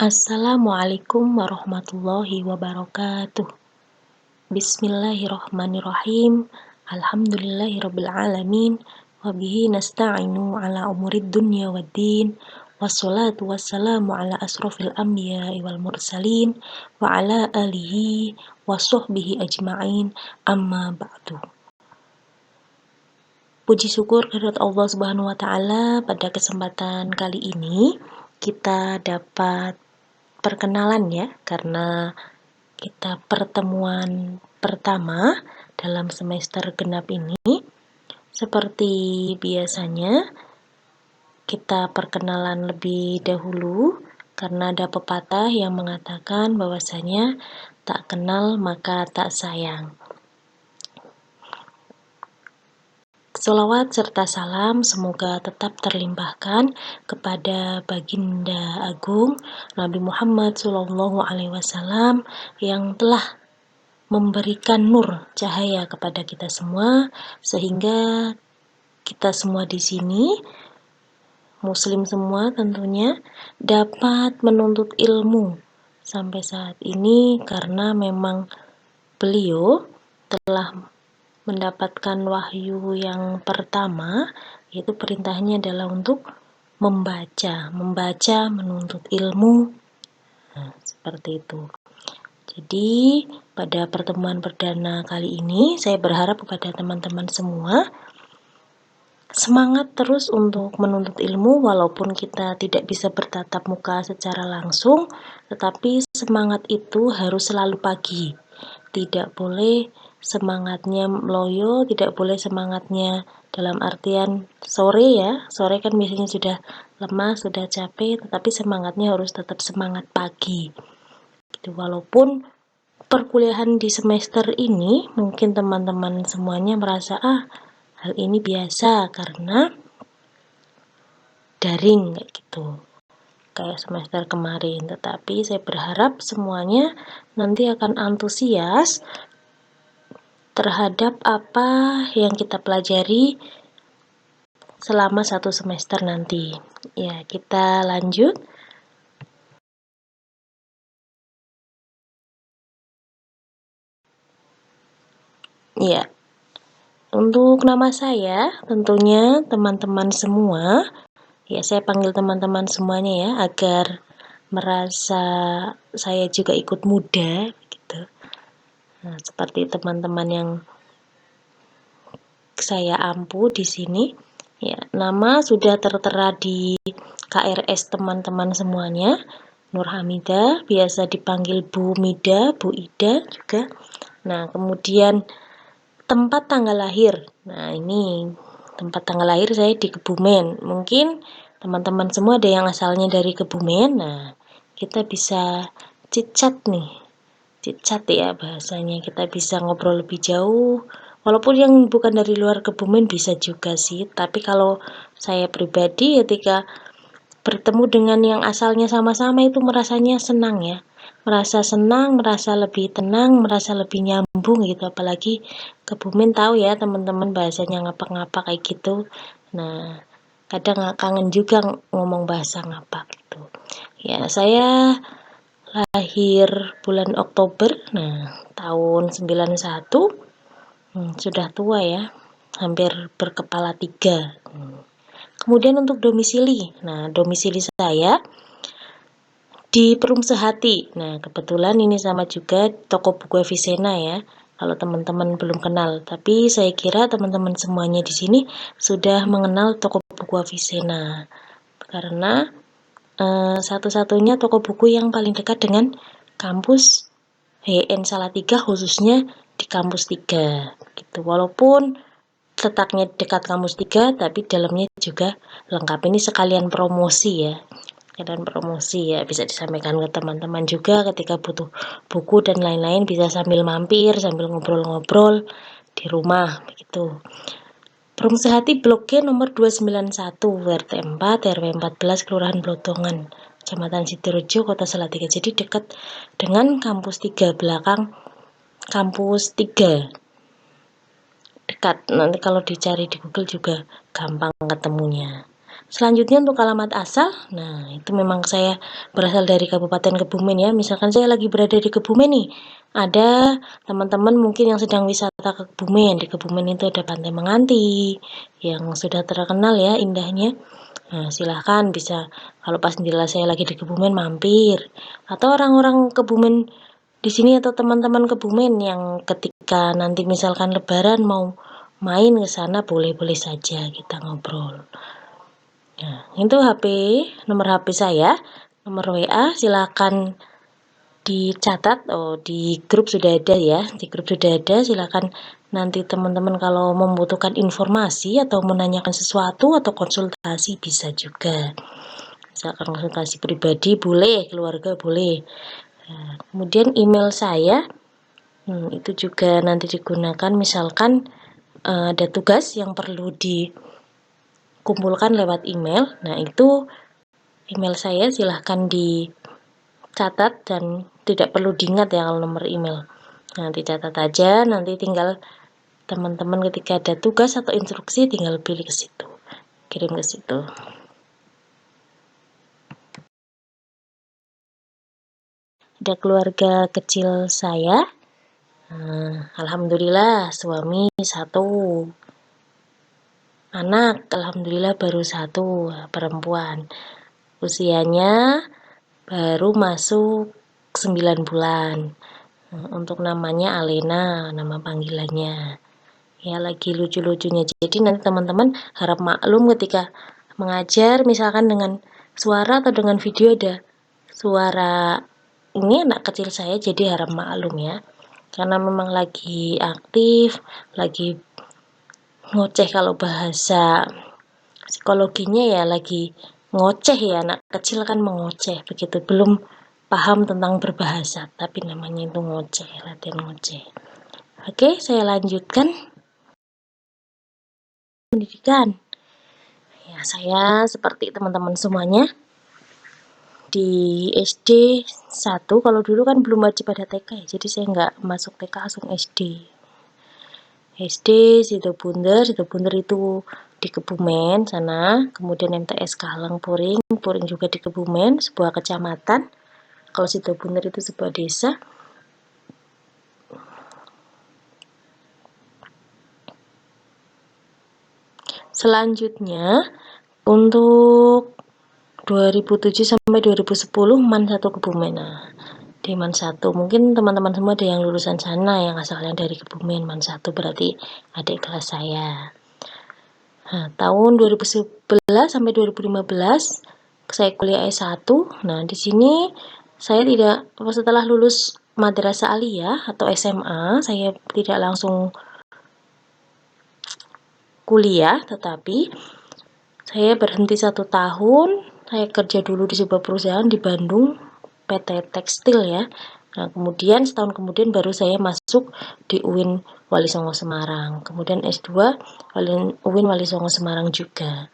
Assalamualaikum warahmatullahi wabarakatuh. Bismillahirrahmanirrahim. Alhamdulillahirabbil alamin. Wabihi nasta'inu ala umurid dunya waddin. Wassalatu wassalamu ala asrofil anbiya'i wal mursalin wa ala alihi wa sahbihi ajma'in. Amma ba'du. Puji syukur kehadirat Allah Subhanahu wa taala, pada kesempatan kali ini kita dapat perkenalan ya, karena kita pertemuan pertama dalam semester genap ini. Seperti biasanya, kita perkenalan lebih dahulu karena ada pepatah yang mengatakan bahwasanya tak kenal maka tak sayang. Sholawat serta salam semoga tetap terlimpahkan kepada Baginda Agung Nabi Muhammad SAW yang telah memberikan nur cahaya kepada kita semua, sehingga kita semua di sini, muslim semua tentunya, dapat menuntut ilmu sampai saat ini, karena memang beliau telah mendapatkan wahyu yang pertama, yaitu perintahnya adalah untuk membaca, menuntut ilmu. Nah, seperti itu. Jadi, pada pertemuan perdana kali ini, saya berharap kepada teman-teman semua semangat terus untuk menuntut ilmu, walaupun kita tidak bisa bertatap muka secara langsung, tetapi semangat itu harus selalu pagi. Tidak boleh semangatnya loyo, tidak boleh semangatnya dalam artian sore ya. Sore kan biasanya sudah lemah, sudah capek, tetapi semangatnya harus tetap semangat pagi. Gitu, walaupun perkuliahan di semester ini mungkin teman-teman semuanya merasa hal ini biasa karena daring kayak gitu, kayak semester kemarin. Tetapi saya berharap semuanya nanti akan antusias terhadap apa yang kita pelajari selama 1 semester nanti. Ya, kita lanjut. Ya, untuk nama saya, tentunya teman-teman semua, ya saya panggil teman-teman semuanya ya, agar merasa saya juga ikut muda gitu. Nah, seperti teman-teman yang saya ampu di sini, ya, nama sudah tertera di KRS teman-teman semuanya. Nur Hamidah, biasa dipanggil Bu Mida, Bu Ida juga. Nah, kemudian tempat tanggal lahir. Nah, ini tempat tanggal lahir saya di Kebumen. Mungkin teman-teman semua ada yang asalnya dari Kebumen. Nah, kita bisa chit-chat nih. Chit-chat ya bahasanya. Kita bisa ngobrol lebih jauh. Walaupun yang bukan dari luar Kebumen bisa juga sih. Tapi kalau saya pribadi ketika bertemu dengan yang asalnya sama-sama itu merasanya senang ya. Merasa senang, merasa lebih tenang, merasa lebih nyambung gitu. Apalagi Kebumen tahu ya teman-teman bahasanya ngapak-ngapak kayak gitu. Nah, kadang kangen juga ngomong bahasa ngapak gitu. Ya, saya lahir bulan Oktober, tahun 91. Sudah tua ya, hampir berkepala 3. Kemudian untuk domisili. Nah, domisili saya di Perum Sehati. Nah, kebetulan ini sama juga toko buku Avicenna ya. Kalau teman-teman belum kenal, tapi saya kira teman-teman semuanya di sini sudah mengenal toko buku Avicenna. Karena satu-satunya toko buku yang paling dekat dengan kampus HN Salatiga, khususnya di kampus 3 gitu. Walaupun letaknya dekat kampus 3, tapi dalamnya juga lengkap. Ini sekalian promosi ya. Dan promosi ya, bisa disampaikan ke teman-teman juga ketika butuh buku dan lain-lain, bisa sambil mampir, sambil ngobrol-ngobrol di rumah begitu. Perum Sehati Blok G nomor 291, RT 4, RW 14, Kelurahan Blotongan, Kecamatan Sidorejo, Kota Salatiga. Jadi dekat dengan kampus 3, belakang kampus 3. Dekat, nanti kalau dicari di Google juga gampang ketemunya. Selanjutnya untuk alamat asal, nah itu memang saya berasal dari Kabupaten Kebumen ya. Misalkan saya lagi berada di Kebumen nih, ada teman-teman mungkin yang sedang wisata ke Kebumen. Di Kebumen itu ada Pantai Menganti yang sudah terkenal ya indahnya. Nah, silahkan bisa kalau pas jendela saya lagi di Kebumen mampir. Atau orang-orang Kebumen di sini atau teman-teman Kebumen yang ketika nanti misalkan Lebaran mau main ke sana boleh-boleh saja kita ngobrol. Nah, itu nomor HP saya, nomor WA silakan dicatat. Oh, di grup sudah ada ya. Di grup sudah ada, silakan nanti teman-teman kalau membutuhkan informasi atau menanyakan sesuatu atau konsultasi bisa juga. Misalkan konsultasi pribadi boleh, keluarga boleh. Nah, kemudian email saya itu juga nanti digunakan misalkan ada tugas yang perlu dikumpulkan lewat email. Nah, itu email saya silahkan dicatat dan tidak perlu diingat ya kalau nomor email. Nanti catat aja, nanti tinggal teman-teman ketika ada tugas atau instruksi tinggal pilih ke situ, kirim ke situ. Ada keluarga kecil saya. Alhamdulillah suami 1, anak alhamdulillah baru 1, perempuan. Usianya baru masuk 9 bulan. Untuk namanya Alena, nama panggilannya. Ya lagi lucu-lucunya. Jadi nanti teman-teman harap maklum ketika mengajar misalkan dengan suara atau dengan video ada suara ini anak kecil saya, jadi harap maklum ya. Karena memang lagi aktif, lagi ngoceh kalau bahasa psikologinya ya lagi ngoceh ya, anak kecil kan mengoceh begitu, belum paham tentang berbahasa, tapi namanya itu ngoceh, latihan ngoceh. Oke, saya lanjutkan. Pendidikan. Ya, saya seperti teman-teman semuanya di SD 1, kalau dulu kan belum wajib ada TK ya, jadi saya nggak masuk TK langsung SD. SD Situ Bunder itu di Kebumen sana, kemudian MTS Kalang Puring juga di Kebumen, sebuah kecamatan. Kalau Situ Bunder itu sebuah desa. Selanjutnya untuk 2007 sampai 2010 MAN 1 Kebumen. Nah, di MAN 1 mungkin teman-teman semua ada yang lulusan sana yang asalnya dari Kebumen. MAN 1 berarti adik kelas saya. Nah, tahun 2011 sampai 2015 saya kuliah S1. Nah, di sini saya tidak setelah lulus Madrasah Aliyah atau SMA, saya tidak langsung kuliah, tetapi saya berhenti 1 tahun. Saya kerja dulu di sebuah perusahaan di Bandung, PT Tekstil ya. Nah, kemudian setahun kemudian baru saya masuk di UIN Wali Songo Semarang. Kemudian S2 UIN Wali Songo Semarang juga.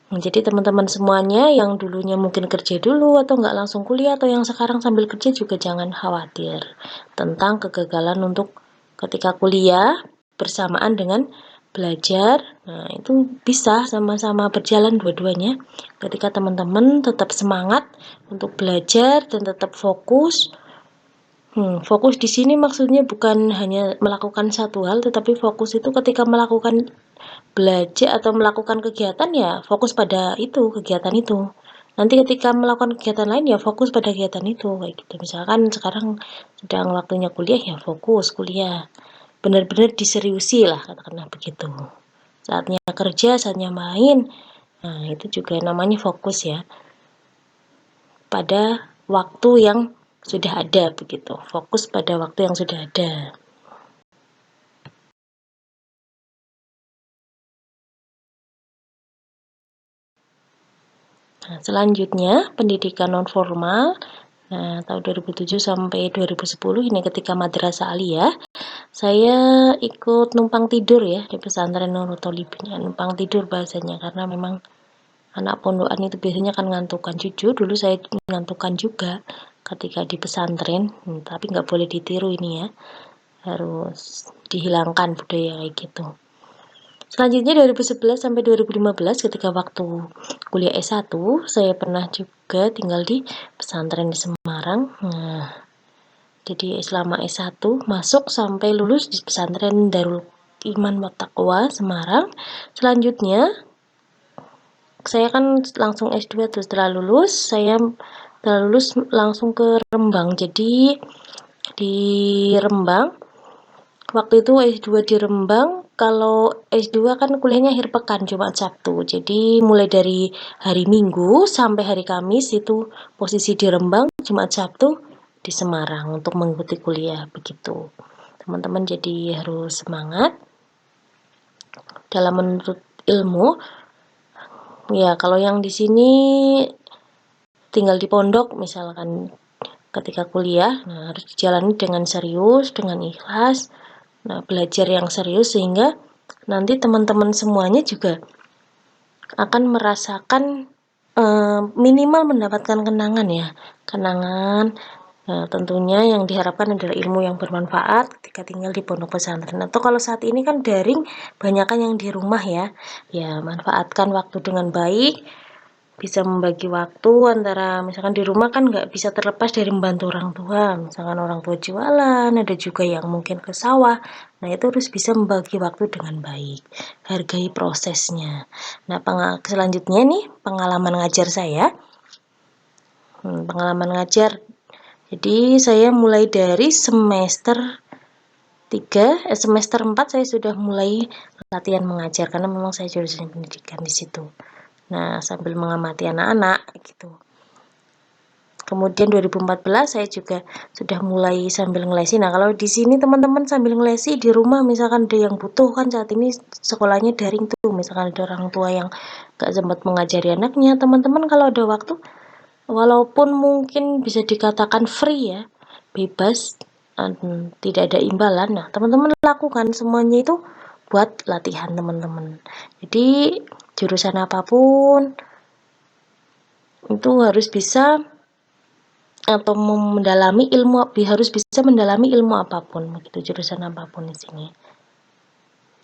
Jadi teman-teman semuanya yang dulunya mungkin kerja dulu atau nggak langsung kuliah atau yang sekarang sambil kerja juga jangan khawatir tentang kegagalan untuk ketika kuliah bersamaan dengan belajar. Nah, itu bisa sama-sama berjalan dua-duanya. Ketika teman-teman tetap semangat untuk belajar dan tetap fokus. Fokus di sini maksudnya bukan hanya melakukan satu hal, tetapi fokus itu ketika melakukan belajar atau melakukan kegiatan ya fokus pada itu, kegiatan itu. Nanti ketika melakukan kegiatan lain ya fokus pada kegiatan itu, kayak gitu. Misalkan sekarang sedang waktunya kuliah ya fokus kuliah. Benar-benar diseriusi lah katakanlah begitu. Saatnya kerja, saatnya main. Nah, itu juga namanya fokus ya. Pada waktu yang sudah ada begitu. Fokus pada waktu yang sudah ada. Nah, selanjutnya pendidikan non formal. Nah, tahun 2007 sampai 2010 ini ketika Madrasah Aliyah, saya ikut numpang tidur ya di pesantren Nurul Thalibin. Ya, numpang tidur bahasanya karena memang anak pondokan itu biasanya kan ngantukan. Jujur dulu saya ngantukan juga ketika di pesantren, tapi nggak boleh ditiru ini ya, harus dihilangkan budaya kayak gitu. Selanjutnya 2011 sampai 2015 ketika waktu kuliah S1, saya pernah juga tinggal di pesantren di Semarang. Nah, jadi selama S1 masuk sampai lulus di pesantren Darul Iman Wattaqwa Semarang. Selanjutnya saya kan langsung S2 tuh, setelah lulus langsung ke Rembang. Jadi di Rembang waktu itu S2 di Rembang, kalau S2 kan kuliahnya akhir pekan, Jumat Sabtu. Jadi mulai dari hari Minggu sampai hari Kamis itu posisi di Rembang, Jumat Sabtu di Semarang untuk mengikuti kuliah begitu. Teman-teman jadi harus semangat dalam menuntut ilmu. Ya, kalau yang di sini tinggal di pondok misalkan ketika kuliah, nah harus dijalani dengan serius, dengan ikhlas. Nah, belajar yang serius sehingga nanti teman-teman semuanya juga akan merasakan minimal mendapatkan kenangan ya. Kenangan tentunya yang diharapkan adalah ilmu yang bermanfaat ketika tinggal di pondok pesantren. Atau kalau saat ini kan daring, banyakkan yang di rumah ya. Ya, manfaatkan waktu dengan baik. Bisa membagi waktu antara misalkan di rumah kan nggak bisa terlepas dari membantu orang tua, misalkan orang tua jualan, ada juga yang mungkin ke sawah. Nah, itu harus bisa membagi waktu dengan baik, hargai prosesnya. Nah, selanjutnya nih pengalaman ngajar saya. Pengalaman ngajar, jadi saya mulai dari semester 3, semester 4 saya sudah mulai latihan mengajar karena memang saya jurusan pendidikan di situ. Nah, sambil mengamati anak-anak gitu. Kemudian 2014 saya juga sudah mulai sambil ngelesi. Nah, kalau di sini teman-teman sambil ngelesi di rumah misalkan ada yang butuh, kan saat ini sekolahnya daring tuh, misalkan ada orang tua yang gak sempat mengajari anaknya, teman-teman kalau ada waktu, walaupun mungkin bisa dikatakan free ya, bebas, tidak ada imbalan. Nah, teman-teman lakukan semuanya itu buat latihan teman-teman. Jadi jurusan apapun itu harus bisa atau harus bisa mendalami ilmu apapun, begitu, jurusan apapun di sini.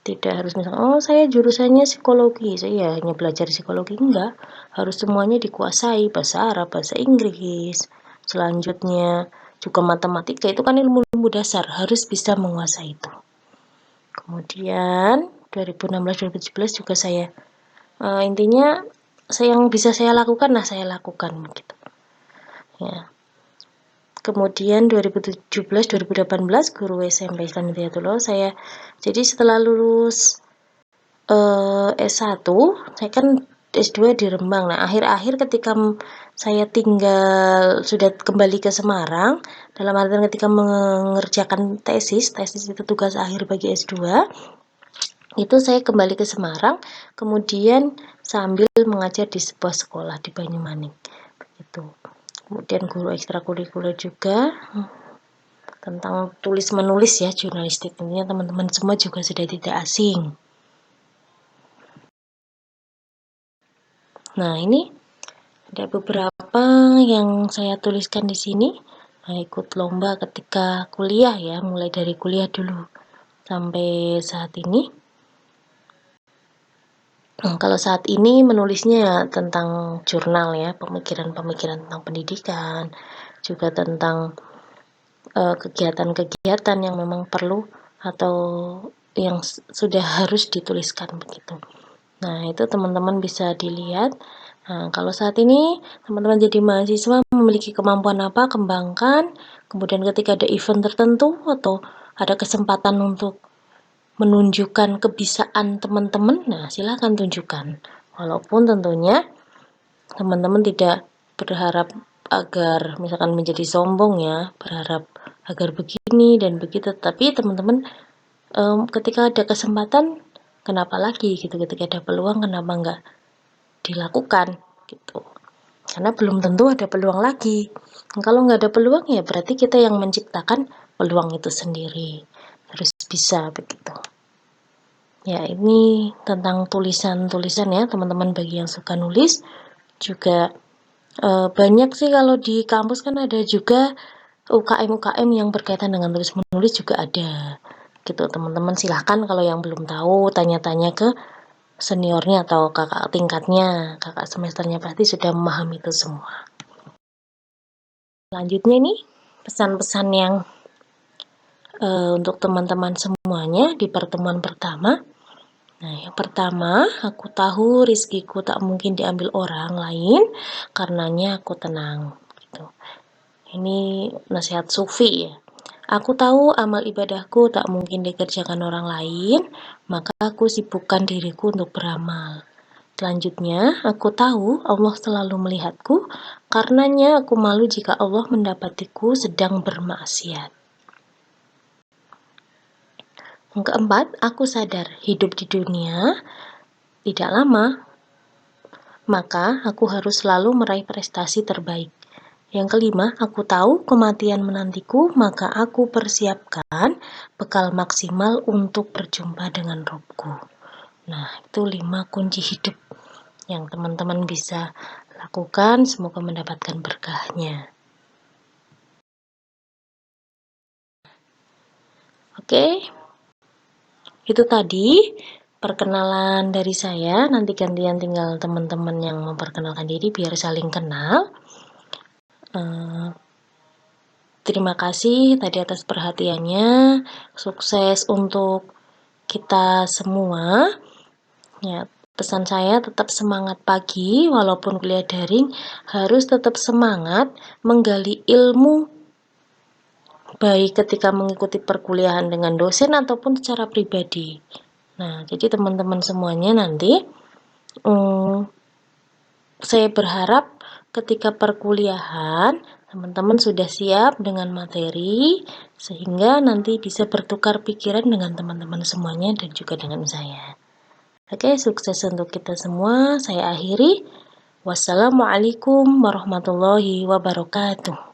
Tidak harus misalnya, oh saya jurusannya psikologi, saya hanya belajar psikologi, enggak. Harus semuanya dikuasai, bahasa Arab, bahasa Inggris. Selanjutnya juga matematika, itu kan ilmu-ilmu dasar, harus bisa menguasai itu. Kemudian 2016-2017 juga saya intinya yang bisa saya lakukan, nah saya lakukan gitu. Ya. Kemudian 2017-2018 guru SMP Islam Hidayatullah saya. Jadi setelah lulus S1, saya kan S2 di Rembang. Nah, akhir-akhir ketika saya sudah kembali ke Semarang, dalam artian ketika mengerjakan tesis itu tugas akhir bagi S2, itu saya kembali ke Semarang, kemudian sambil mengajar di sebuah sekolah di Banyumanik. Begitu. Kemudian guru ekstrakurikuler juga tentang tulis menulis ya, jurnalistik. Tentunya teman-teman semua juga sudah tidak asing. Nah, ini ada beberapa yang saya tuliskan di sini. Nah, ikut lomba ketika kuliah ya, mulai dari kuliah dulu sampai saat ini. Nah, kalau saat ini menulisnya tentang jurnal ya, pemikiran-pemikiran tentang pendidikan, juga tentang kegiatan-kegiatan yang memang perlu atau yang sudah harus dituliskan begitu. Nah, itu teman-teman bisa dilihat. Nah, kalau saat ini teman-teman jadi mahasiswa memiliki kemampuan apa, kembangkan. Kemudian ketika ada event tertentu atau ada kesempatan untuk menunjukkan kebisaan teman-teman, nah silahkan tunjukkan. Walaupun tentunya teman-teman tidak berharap agar misalkan menjadi sombong ya, berharap agar begini dan begitu, tapi teman-teman ketika ada kesempatan, kenapa lagi gitu, ketika ada peluang kenapa enggak dilakukan gitu, karena belum tentu ada peluang lagi. Kalau nggak ada peluang ya berarti kita yang menciptakan peluang itu sendiri, harus bisa begitu. Ya, ini tentang tulisan-tulisan ya teman-teman, bagi yang suka nulis juga banyak sih. Kalau di kampus kan ada juga UKM-UKM yang berkaitan dengan tulis menulis juga ada gitu. Teman-teman silahkan kalau yang belum tahu tanya-tanya ke seniornya atau kakak tingkatnya, kakak semesternya pasti sudah memahami itu semua. Selanjutnya nih, pesan-pesan yang untuk teman-teman semuanya di pertemuan pertama. Nah, yang pertama, aku tahu rizkiku tak mungkin diambil orang lain, karenanya aku tenang. Gitu. Ini nasihat sufi ya. Aku tahu amal ibadahku tak mungkin dikerjakan orang lain, maka aku sibukkan diriku untuk beramal. Selanjutnya, aku tahu Allah selalu melihatku, karenanya aku malu jika Allah mendapatiku sedang bermaksiat. Yang keempat, aku sadar hidup di dunia tidak lama, maka aku harus selalu meraih prestasi terbaik. Yang kelima, aku tahu kematian menantiku, maka aku persiapkan bekal maksimal untuk berjumpa dengan Robku. Nah, itu 5 kunci hidup yang teman-teman bisa lakukan, semoga mendapatkan berkahnya. Oke, itu tadi perkenalan dari saya. Nanti gantian tinggal teman-teman yang memperkenalkan diri biar saling kenal. Terima kasih tadi atas perhatiannya. Sukses untuk kita semua. Ya, pesan saya tetap semangat pagi walaupun kuliah daring, harus tetap semangat menggali ilmu baik ketika mengikuti perkuliahan dengan dosen ataupun secara pribadi. Nah, jadi teman-teman semuanya nanti saya berharap ketika perkuliahan teman-teman sudah siap dengan materi sehingga nanti bisa bertukar pikiran dengan teman-teman semuanya dan juga dengan saya. Oke, sukses untuk kita semua. Saya akhiri. Wassalamualaikum warahmatullahi wabarakatuh.